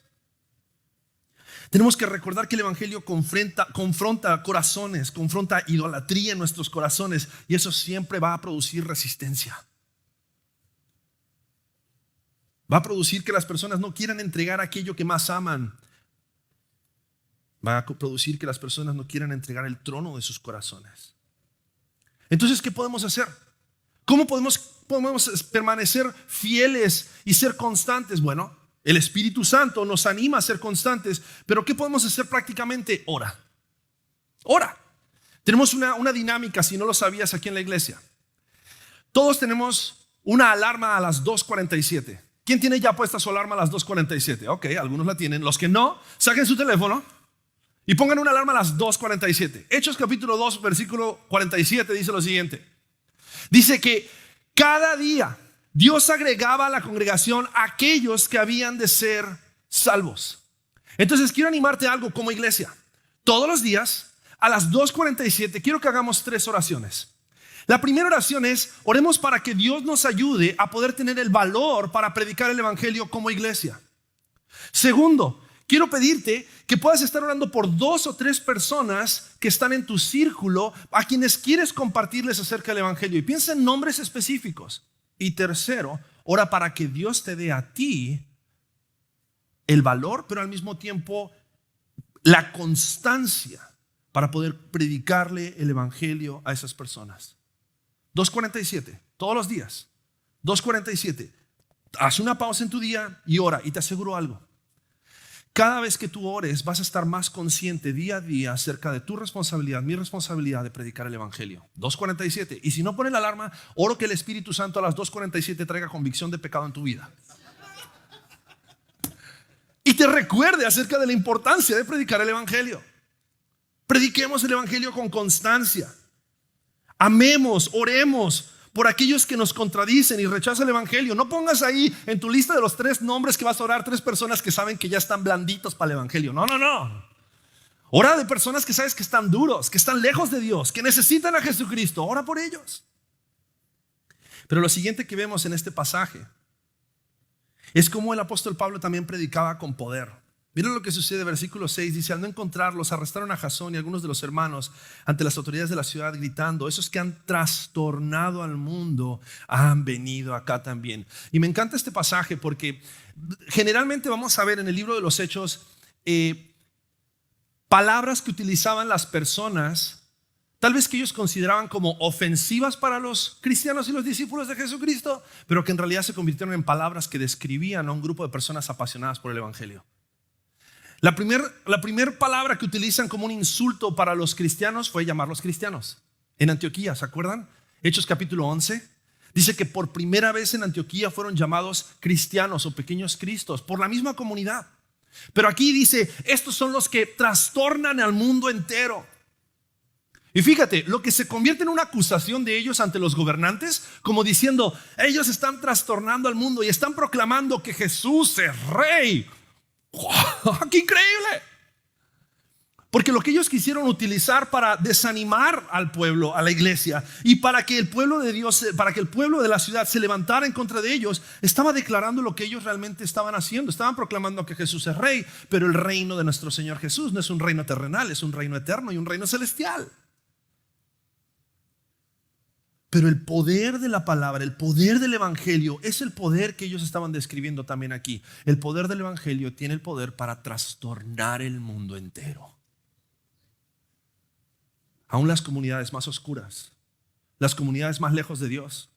Tenemos que recordar que el evangelio confronta corazones, confronta idolatría en nuestros corazones, y eso siempre va a producir resistencia. Va a producir que las personas no quieran entregar aquello que más aman. Va a producir que las personas no quieran entregar el trono de sus corazones. Entonces, ¿qué podemos hacer? ¿Cómo podemos permanecer fieles y ser constantes? Bueno, el Espíritu Santo nos anima a ser constantes, pero ¿qué podemos hacer prácticamente? Ora. Tenemos una dinámica, si no lo sabías, aquí en la iglesia. Todos tenemos una alarma a las 2:47. ¿Quién tiene ya puesta su alarma a las 2:47? Ok, algunos la tienen. Los que no, saquen su teléfono y pongan una alarma a las 2:47. Hechos capítulo 2, versículo 47 dice lo siguiente. Dice que cada día Dios agregaba a la congregación a aquellos que habían de ser salvos. Entonces quiero animarte a algo como iglesia. Todos los días a las 2:47 quiero que hagamos 3 oraciones. La primera oración es: oremos para que Dios nos ayude a poder tener el valor para predicar el evangelio como iglesia. Segundo, quiero pedirte que puedas estar orando por 2 o 3 personas que están en tu círculo, a quienes quieres compartirles acerca del evangelio, y piensa en nombres específicos. Y tercero, ora para que Dios te dé a ti el valor, pero al mismo tiempo la constancia para poder predicarle el evangelio a esas personas. 2:47, todos los días. 2:47. Haz una pausa en tu día y ora, y te aseguro algo. Cada vez que tú ores vas a estar más consciente día a día acerca de tu responsabilidad, mi responsabilidad de predicar el evangelio. 2:47. Y si no pones la alarma, oro que el Espíritu Santo a las 2:47 traiga convicción de pecado en tu vida y te recuerde acerca de la importancia de predicar el evangelio. Prediquemos el evangelio con constancia. Amemos, oremos por aquellos que nos contradicen y rechazan el evangelio. No pongas ahí en tu lista de los 3 nombres que vas a orar 3 personas que saben que ya están blanditos para el evangelio. No. Ora de personas que sabes que están duros, que están lejos de Dios, que necesitan a Jesucristo. Ora por ellos. Pero lo siguiente que vemos en este pasaje es cómo el apóstol Pablo también predicaba con poder. Miren lo que sucede, versículo 6, dice: al no encontrarlos, arrestaron a Jasón y algunos de los hermanos ante las autoridades de la ciudad, gritando: esos que han trastornado al mundo han venido acá también. Y me encanta este pasaje porque generalmente vamos a ver en el libro de los Hechos palabras que utilizaban las personas, tal vez que ellos consideraban como ofensivas para los cristianos y los discípulos de Jesucristo, pero que en realidad se convirtieron en palabras que describían a un grupo de personas apasionadas por el evangelio. La primer palabra que utilizan como un insulto para los cristianos fue llamarlos cristianos. En Antioquía, ¿se acuerdan? Hechos capítulo 11. Dice que por primera vez en Antioquía fueron llamados cristianos o pequeños cristos por la misma comunidad. Pero aquí dice: estos son los que trastornan al mundo entero. Y fíjate, lo que se convierte en una acusación de ellos ante los gobernantes, como diciendo, ellos están trastornando al mundo y están proclamando que Jesús es rey. ¡Wow! ¡Qué increíble! Porque lo que ellos quisieron utilizar para desanimar al pueblo, a la iglesia, y para que el pueblo de Dios, para que el pueblo de la ciudad se levantara en contra de ellos, estaba declarando lo que ellos realmente estaban haciendo. Estaban proclamando que Jesús es rey, pero el reino de nuestro Señor Jesús no es un reino terrenal, es un reino eterno y un reino celestial. Pero el poder de la palabra, el poder del evangelio, es el poder que ellos estaban describiendo también aquí. El poder del evangelio tiene el poder para trastornar el mundo entero. Aún las comunidades más oscuras, las comunidades más lejos de Dios,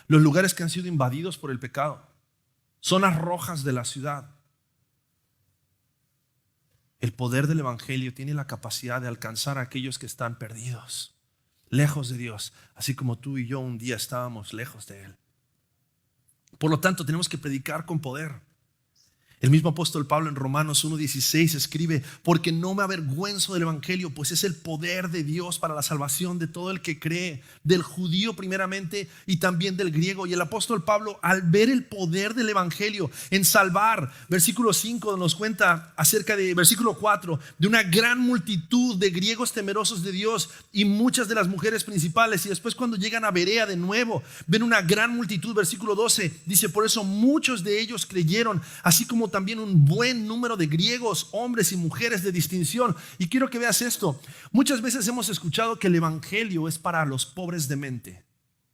los lugares que han sido invadidos por el pecado, zonas rojas de la ciudad. El poder del evangelio tiene la capacidad de alcanzar a aquellos que están perdidos, lejos de Dios, así como tú y yo un día estábamos lejos de Él. Por lo tanto, tenemos que predicar con poder. El mismo apóstol Pablo en Romanos 1:16 escribe: porque no me avergüenzo del evangelio, pues es el poder de Dios para la salvación de todo el que cree, del judío primeramente y también del griego. Y el apóstol Pablo, al ver el poder del evangelio en salvar, versículo 5 nos cuenta acerca de, versículo 4, de una gran multitud de griegos temerosos de Dios y muchas de las mujeres principales. Y después, cuando llegan a Berea de nuevo, ven una gran multitud. Versículo 12 dice: por eso muchos de ellos creyeron, así como también un buen número de griegos, hombres y mujeres de distinción. Y quiero que veas esto. Muchas veces hemos escuchado que el evangelio es para los pobres de mente.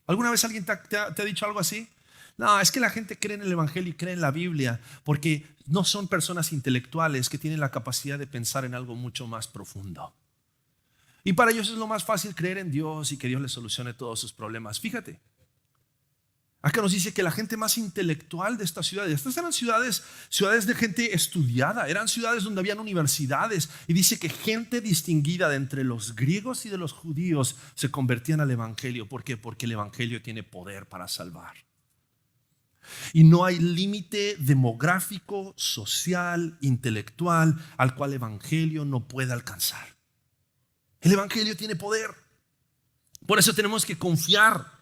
¿Alguna vez alguien te ha dicho algo así? No, es que la gente cree en el evangelio y cree en la Biblia porque no son personas intelectuales que tienen la capacidad de pensar en algo mucho más profundo. Y para ellos es lo más fácil creer en Dios y que Dios les solucione todos sus problemas. Fíjate, acá nos dice que la gente más intelectual de estas eran ciudades de gente estudiada, eran ciudades donde habían universidades, y dice que gente distinguida de entre los griegos y de los judíos se convertían al evangelio. ¿Por qué? Porque el evangelio tiene poder para salvar. Y no hay límite demográfico, social, intelectual al cual el evangelio no puede alcanzar. El evangelio tiene poder. Por eso tenemos que confiar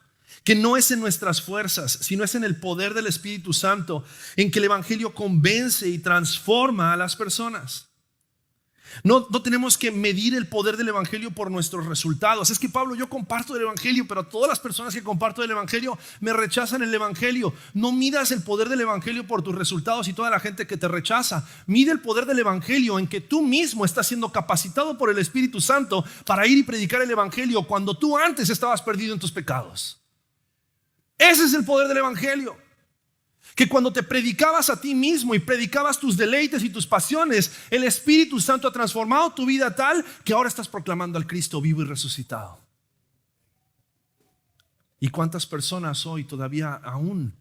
que no es en nuestras fuerzas, sino es en el poder del Espíritu Santo, en que el evangelio convence y transforma a las personas. No tenemos que medir el poder del evangelio por nuestros resultados. Es que, Pablo, yo comparto el evangelio, pero todas las personas que comparto el evangelio me rechazan el evangelio. No midas el poder del evangelio por tus resultados y toda la gente que te rechaza. Mide el poder del evangelio en que tú mismo estás siendo capacitado por el Espíritu Santo para ir y predicar el evangelio cuando tú antes estabas perdido en tus pecados. Ese es el poder del evangelio. Que cuando te predicabas a ti mismo y predicabas tus deleites y tus pasiones, el Espíritu Santo ha transformado tu vida tal que ahora estás proclamando al Cristo vivo y resucitado. ¿Y cuántas personas hoy todavía aún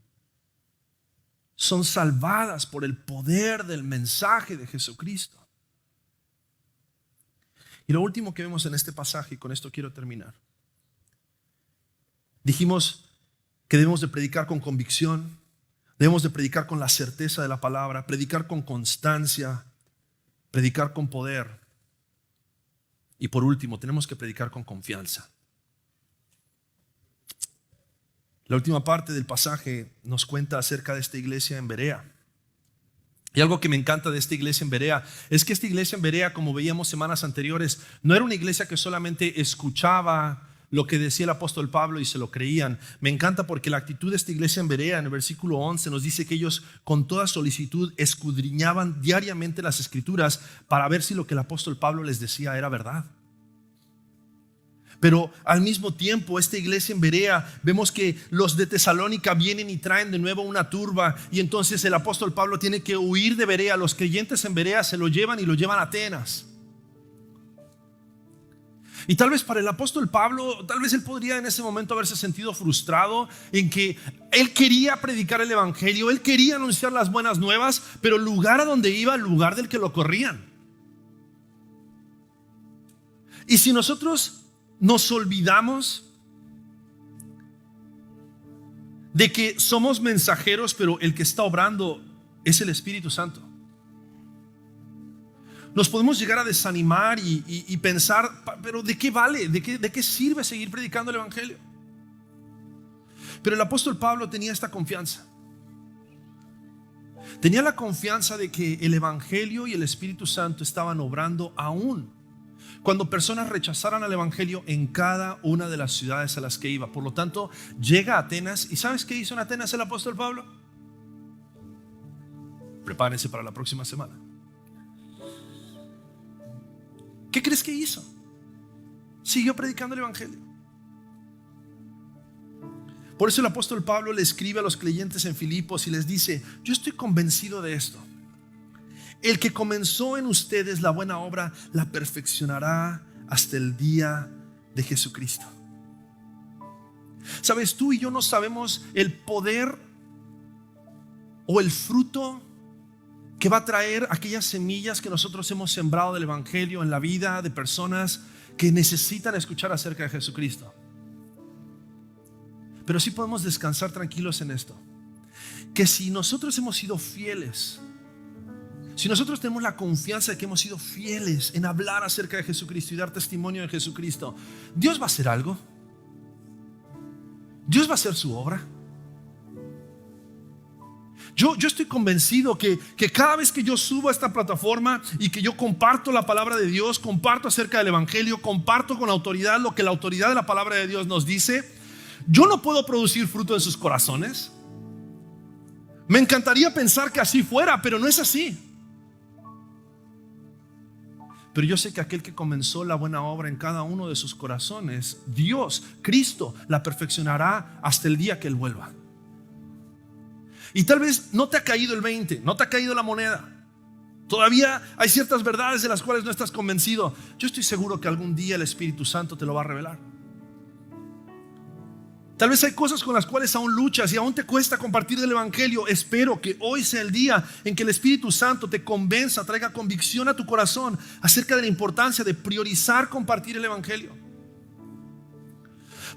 son salvadas por el poder del mensaje de Jesucristo? Y lo último que vemos en este pasaje, y con esto quiero terminar. Dijimos que debemos de predicar con convicción, debemos de predicar con la certeza de la palabra, predicar con constancia, predicar con poder. Y por último, tenemos que predicar con confianza. La última parte del pasaje nos cuenta acerca de esta iglesia en Berea. Y algo que me encanta de esta iglesia en Berea es que esta iglesia en Berea, como veíamos semanas anteriores, no era una iglesia que solamente escuchaba lo que decía el apóstol Pablo y se lo creían. Me encanta porque la actitud de esta iglesia en Berea, en el versículo 11, nos dice que ellos con toda solicitud escudriñaban diariamente las escrituras para ver si lo que el apóstol Pablo les decía era verdad. Pero al mismo tiempo, esta iglesia en Berea, vemos que los de Tesalónica vienen y traen de nuevo una turba, y entonces el apóstol Pablo tiene que huir de Berea. Los creyentes en Berea se lo llevan y lo llevan a Atenas. Y tal vez para el apóstol Pablo, tal vez él podría en ese momento haberse sentido frustrado en que él quería predicar el evangelio, él quería anunciar las buenas nuevas, pero el lugar a donde iba, el lugar del que lo corrían. Y si nosotros nos olvidamos de que somos mensajeros, pero el que está obrando es el Espíritu Santo. nos podemos llegar a desanimar y pensar, pero ¿de qué vale? ¿De qué sirve seguir predicando el evangelio? Pero el apóstol Pablo tenía esta confianza. Tenía la confianza de que el evangelio y el Espíritu Santo estaban obrando aún cuando personas rechazaran al evangelio en cada una de las ciudades a las que iba. Por lo tanto, llega a Atenas. ¿Y sabes qué hizo en Atenas el apóstol Pablo? Prepárense para la próxima semana. ¿Qué crees que hizo? Siguió predicando el evangelio. Por eso el apóstol Pablo le escribe a los creyentes en Filipos y les dice: yo estoy convencido de esto. El que comenzó en ustedes la buena obra la perfeccionará hasta el día de Jesucristo. Sabes, tú y yo no sabemos el poder o el fruto que va a traer aquellas semillas que nosotros hemos sembrado del evangelio en la vida de personas que necesitan escuchar acerca de Jesucristo. Pero sí podemos descansar tranquilos en esto, que si nosotros hemos sido fieles, si nosotros tenemos la confianza de que hemos sido fieles en hablar acerca de Jesucristo y dar testimonio de Jesucristo, Dios va a hacer algo. Dios va a hacer su obra. Yo estoy convencido que cada vez que yo subo a esta plataforma y que yo comparto la palabra de Dios, comparto acerca del evangelio, comparto con autoridad lo que la autoridad de la palabra de Dios nos dice, yo no puedo producir fruto en sus corazones. Me encantaría pensar que así fuera, pero no es así. Pero yo sé que aquel que comenzó la buena obra en cada uno de sus corazones, Dios, Cristo, la perfeccionará hasta el día que Él vuelva. Y tal vez no te ha caído el 20, no te ha caído la moneda. Todavía hay ciertas verdades de las cuales no estás convencido. Yo estoy seguro que algún día el Espíritu Santo te lo va a revelar. Tal vez hay cosas con las cuales aún luchas y aún te cuesta compartir el evangelio. Espero que hoy sea el día en que el Espíritu Santo te convenza, traiga convicción a tu corazón acerca de la importancia de priorizar compartir el evangelio.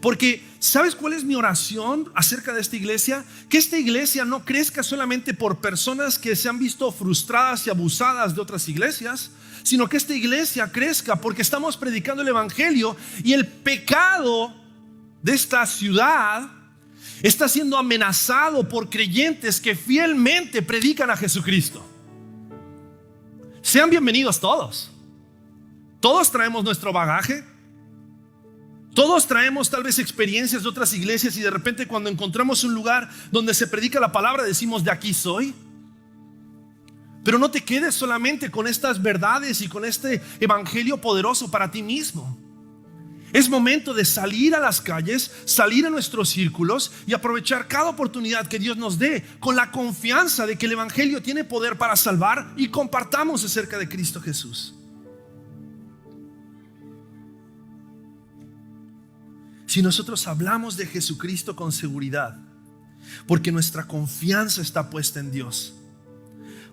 Porque ¿sabes cuál es mi oración acerca de esta iglesia? Que esta iglesia no crezca solamente por personas que se han visto frustradas y abusadas de otras iglesias, sino que esta iglesia crezca porque estamos predicando el evangelio y el pecado de esta ciudad está siendo amenazado por creyentes que fielmente predican a Jesucristo. Sean bienvenidos todos. Todos traemos nuestro bagaje. Todos traemos tal vez experiencias de otras iglesias y de repente cuando encontramos un lugar donde se predica la palabra decimos: de aquí soy. Pero no te quedes solamente con estas verdades y con este evangelio poderoso para ti mismo. Es momento de salir a las calles, salir a nuestros círculos y aprovechar cada oportunidad que Dios nos dé con la confianza de que el evangelio tiene poder para salvar, y compartamos acerca de Cristo Jesús. Si nosotros hablamos de Jesucristo con seguridad, porque nuestra confianza está puesta en Dios,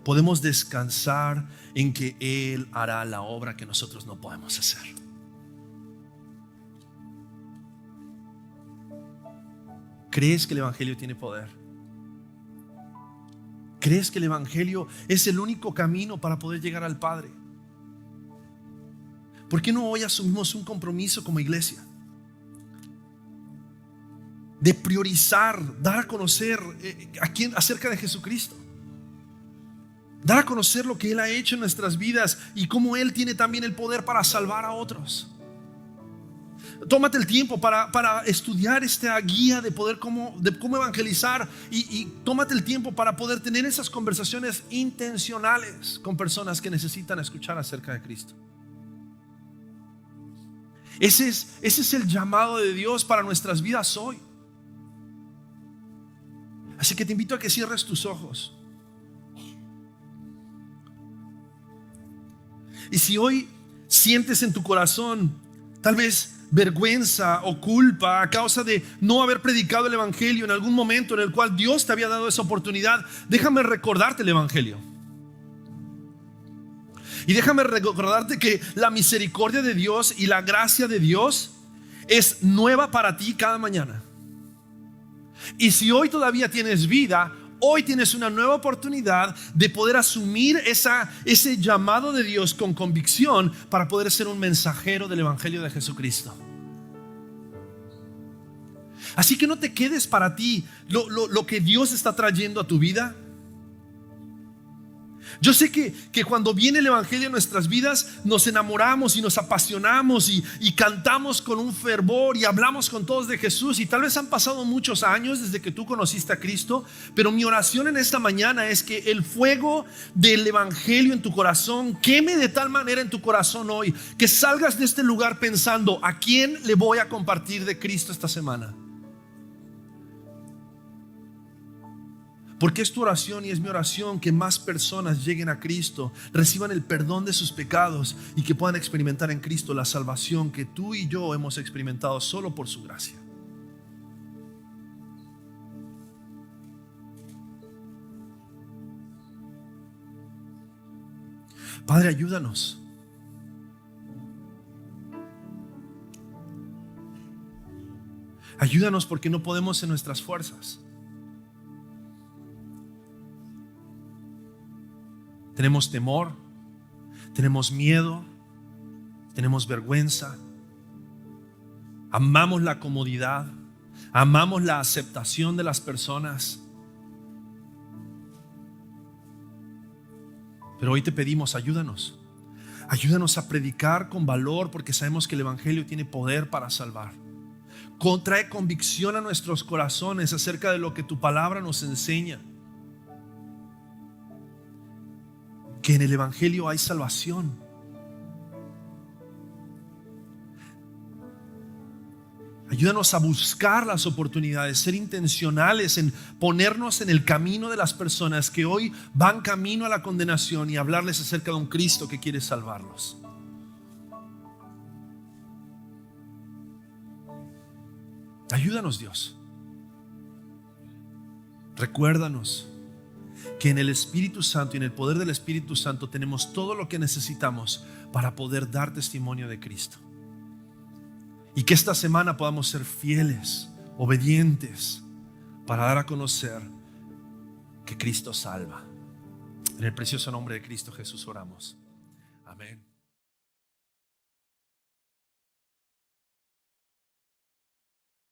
podemos descansar en que Él hará la obra que nosotros no podemos hacer. ¿Crees que el evangelio tiene poder? ¿Crees que el evangelio es el único camino para poder llegar al Padre? ¿Por qué no hoy asumimos un compromiso como iglesia de priorizar, dar a conocer acerca de Jesucristo? Dar a conocer lo que Él ha hecho en nuestras vidas y cómo Él tiene también el poder para salvar a otros. Tómate el tiempo para estudiar esta guía de cómo evangelizar y tómate el tiempo para poder tener esas conversaciones intencionales con personas que necesitan escuchar acerca de Cristo. Ese es el llamado de Dios para nuestras vidas hoy. Así que te invito a que cierres tus ojos. Y si hoy sientes en tu corazón tal vez vergüenza o culpa a causa de no haber predicado el evangelio en algún momento en el cual Dios te había dado esa oportunidad, déjame recordarte el evangelio. Y déjame recordarte que la misericordia de Dios y la gracia de Dios es nueva para ti cada mañana. Y si hoy todavía tienes vida, hoy tienes una nueva oportunidad de poder asumir ese llamado de Dios con convicción para poder ser un mensajero del Evangelio de Jesucristo. Así que no te quedes para ti lo que Dios está trayendo a tu vida. Yo sé que cuando viene el Evangelio en nuestras vidas nos enamoramos y nos apasionamos y cantamos con un fervor y hablamos con todos de Jesús, y tal vez han pasado muchos años desde que tú conociste a Cristo, pero mi oración en esta mañana es que el fuego del Evangelio en tu corazón queme de tal manera en tu corazón hoy que salgas de este lugar pensando: ¿a quién le voy a compartir de Cristo esta semana? Porque es tu oración y es mi oración que más personas lleguen a Cristo, reciban el perdón de sus pecados y que puedan experimentar en Cristo la salvación que tú y yo hemos experimentado solo por su gracia. Padre, ayúdanos. Ayúdanos porque no podemos en nuestras fuerzas. Tenemos temor, tenemos miedo, tenemos vergüenza, amamos la comodidad, amamos la aceptación de las personas. Pero hoy te pedimos: ayúdanos. Ayúdanos a predicar con valor, porque sabemos que el Evangelio tiene poder para salvar. Trae convicción a nuestros corazones acerca de lo que tu palabra nos enseña. Que en el Evangelio hay salvación. Ayúdanos a buscar las oportunidades, ser intencionales en ponernos en el camino de las personas que hoy van camino a la condenación y hablarles acerca de un Cristo que quiere salvarlos. Ayúdanos, Dios. Recuérdanos que en el Espíritu Santo y en el poder del Espíritu Santo tenemos todo lo que necesitamos para poder dar testimonio de Cristo. Y que esta semana podamos ser fieles, obedientes, para dar a conocer que Cristo salva. En el precioso nombre de Cristo Jesús oramos. Amén.